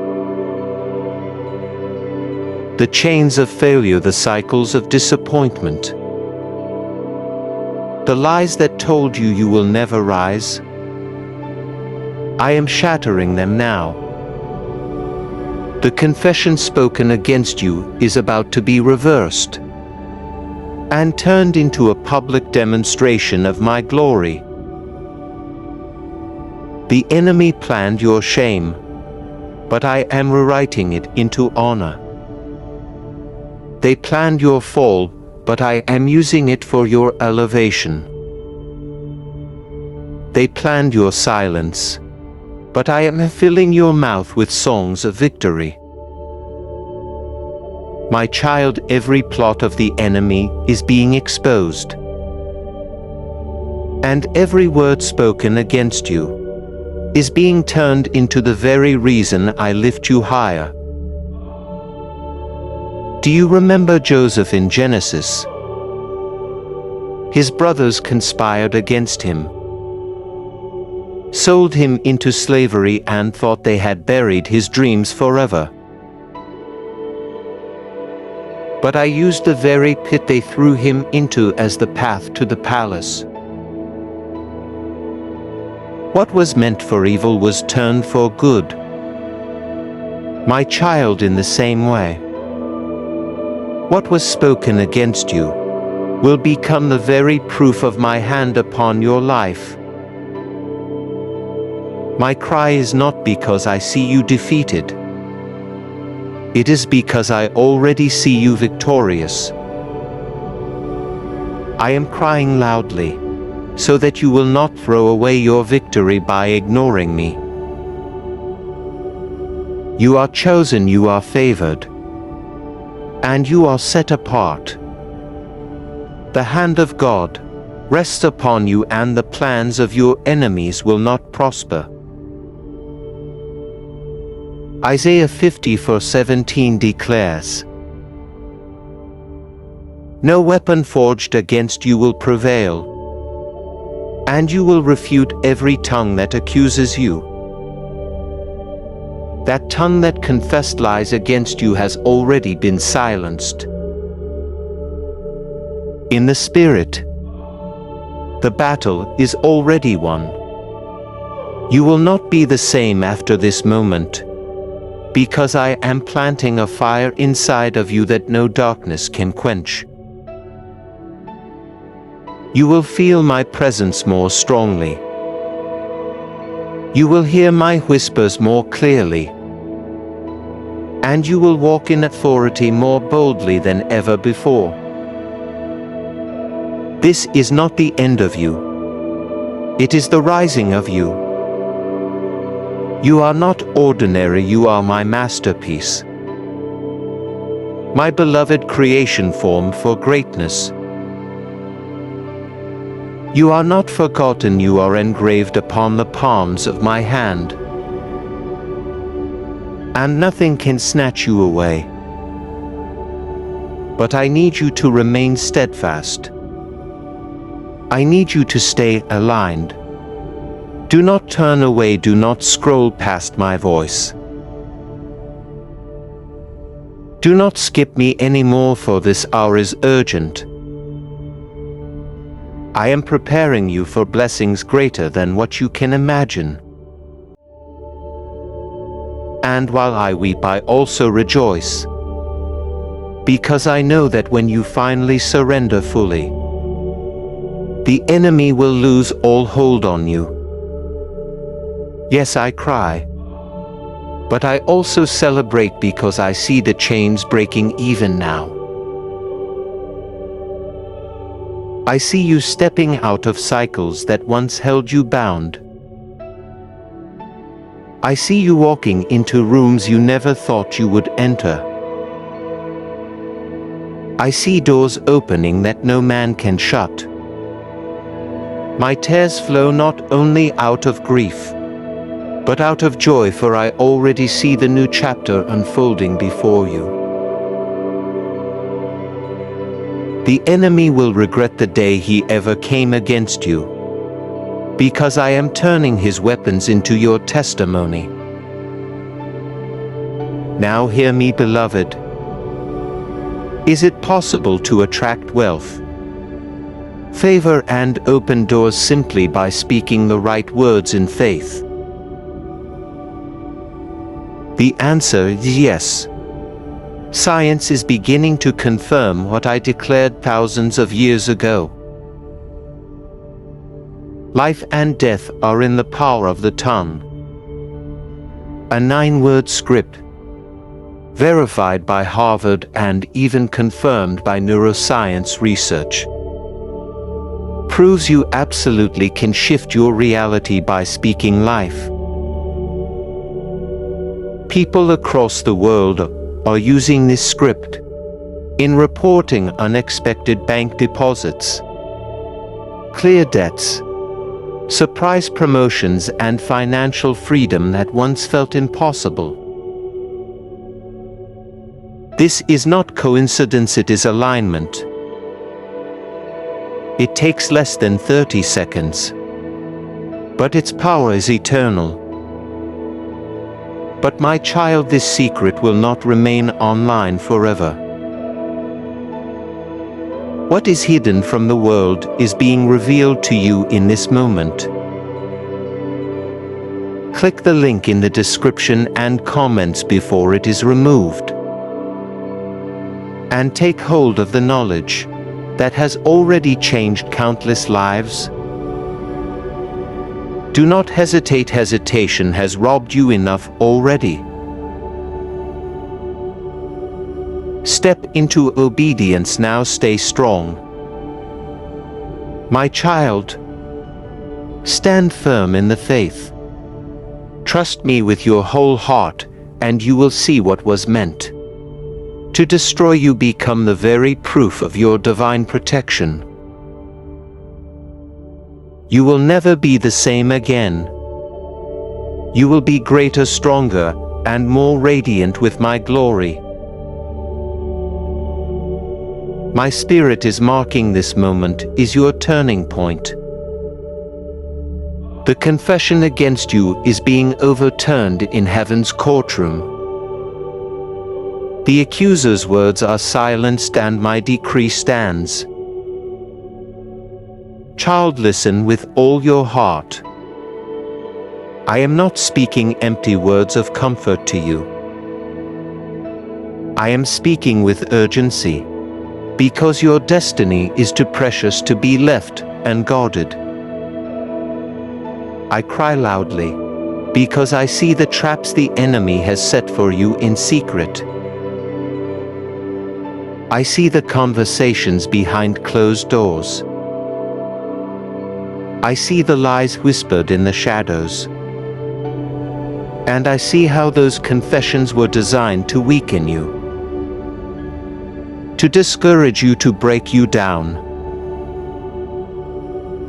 The chains of failure, the cycles of disappointment, the lies that told you you will never rise, I am shattering them now. The confession spoken against you is about to be reversed and turned into a public demonstration of my glory. The enemy planned your shame, but I am rewriting it into honor. They planned your fall, but I am using it for your elevation. They planned your silence, but I am filling your mouth with songs of victory. My child, every plot of the enemy is being exposed, and every word spoken against you is being turned into the very reason I lift you higher. Do you remember Joseph in Genesis? His brothers conspired against him, sold him into slavery, and thought they had buried his dreams forever. But I used the very pit they threw him into as the path to the palace. What was meant for evil was turned for good. My child, in the same way, what was spoken against you will become the very proof of my hand upon your life. My cry is not because I see you defeated. It is because I already see you victorious. I am crying loudly, so that you will not throw away your victory by ignoring me. You are chosen, you are favored, and you are set apart. The hand of God rests upon you, and the plans of your enemies will not prosper. Isaiah 50:17 declares, "No weapon forged against you will prevail, and you will refute every tongue that accuses you." That tongue that confessed lies against you has already been silenced. In the Spirit, the battle is already won. You will not be the same after this moment, because I am planting a fire inside of you that no darkness can quench. You will feel my presence more strongly. You will hear my whispers more clearly. And you will walk in authority more boldly than ever before. This is not the end of you. It is the rising of you. You are not ordinary, you are my masterpiece. My beloved creation formed for greatness. You are not forgotten, you are engraved upon the palms of my hand. And nothing can snatch you away. But I need you to remain steadfast. I need you to stay aligned. Do not turn away, do not scroll past my voice. Do not skip me anymore, for this hour is urgent. I am preparing you for blessings greater than what you can imagine. And while I weep, I also rejoice, because I know that when you finally surrender fully, the enemy will lose all hold on you. Yes, I cry, but I also celebrate because I see the chains breaking even now. I see you stepping out of cycles that once held you bound. I see you walking into rooms you never thought you would enter. I see doors opening that no man can shut. My tears flow not only out of grief, but out of joy, for I already see the new chapter unfolding before you. The enemy will regret the day he ever came against you, because I am turning his weapons into your testimony. Now hear me, beloved. Is it possible to attract wealth, favor, and open doors simply by speaking the right words in faith? The answer is yes. Science is beginning to confirm what I declared thousands of years ago. Life and death are in the power of the tongue. A 9-word script, verified by Harvard and even confirmed by neuroscience research, proves you absolutely can shift your reality by speaking life. People across the world are using this script in reporting unexpected bank deposits, clear debts, surprise promotions, and financial freedom that once felt impossible. This is not coincidence, it is alignment. It takes less than 30 seconds, but its power is eternal. But my child, this secret will not remain online forever. What is hidden from the world is being revealed to you in this moment. Click the link in the description and comments before it is removed. And take hold of the knowledge that has already changed countless lives. Do not hesitate. Hesitation has robbed you enough already. Step into obedience now. Stay strong. My child, stand firm in the faith. Trust me with your whole heart, and you will see what was meant to destroy you become the very proof of your divine protection. You will never be the same again. You will be greater, stronger, and more radiant with my glory. My spirit is marking this moment is your turning point. The confession against you is being overturned in heaven's courtroom. The accuser's words are silenced and my decree stands. Child, listen with all your heart. I am not speaking empty words of comfort to you. I am speaking with urgency, because your destiny is too precious to be left unguarded. I cry loudly, because I see the traps the enemy has set for you in secret. I see the conversations behind closed doors. I see the lies whispered in the shadows. And I see how those confessions were designed to weaken you, to discourage you, to break you down.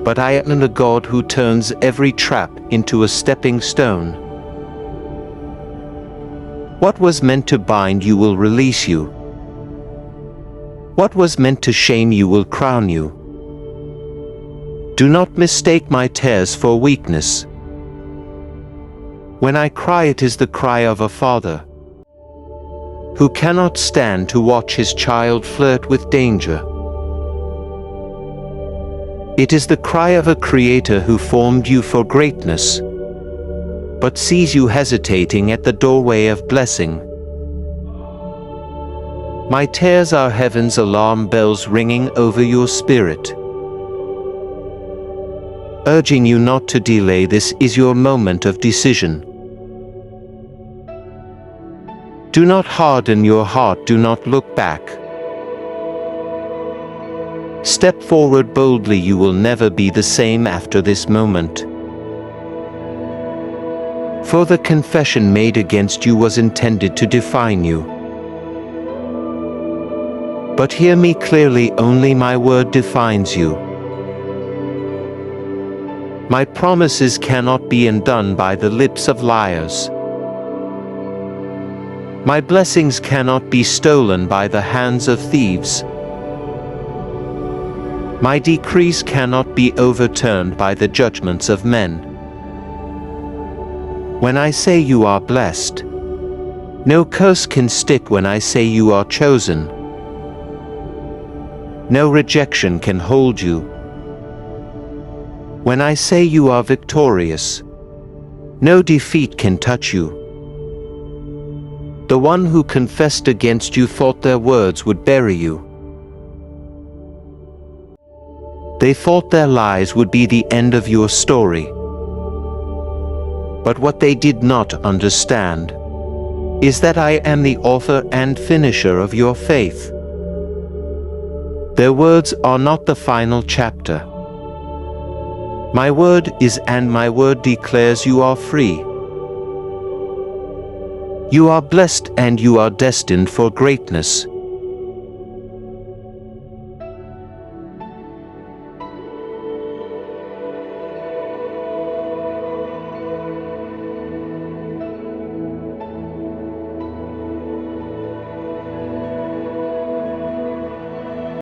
But I am the God who turns every trap into a stepping stone. What was meant to bind you will release you. What was meant to shame you will crown you. Do not mistake my tears for weakness. When I cry, it is the cry of a father who cannot stand to watch his child flirt with danger. It is the cry of a creator who formed you for greatness, but sees you hesitating at the doorway of blessing. My tears are heaven's alarm bells ringing over your spirit, urging you not to delay. This is your moment of decision. Do not harden your heart. Do not look back. Step forward boldly. You will never be the same after this moment. For the confession made against you was intended to define you. But hear me clearly, only my word defines you. My promises cannot be undone by the lips of liars. My blessings cannot be stolen by the hands of thieves. My decrees cannot be overturned by the judgments of men. When I say you are blessed, no curse can stick. When I say you are chosen, no rejection can hold you. When I say you are victorious, no defeat can touch you. The one who confessed against you thought their words would bury you. They thought their lies would be the end of your story. But what they did not understand is that I am the author and finisher of your faith. Their words are not the final chapter. My word is, and my word declares you are free. You are blessed and you are destined for greatness.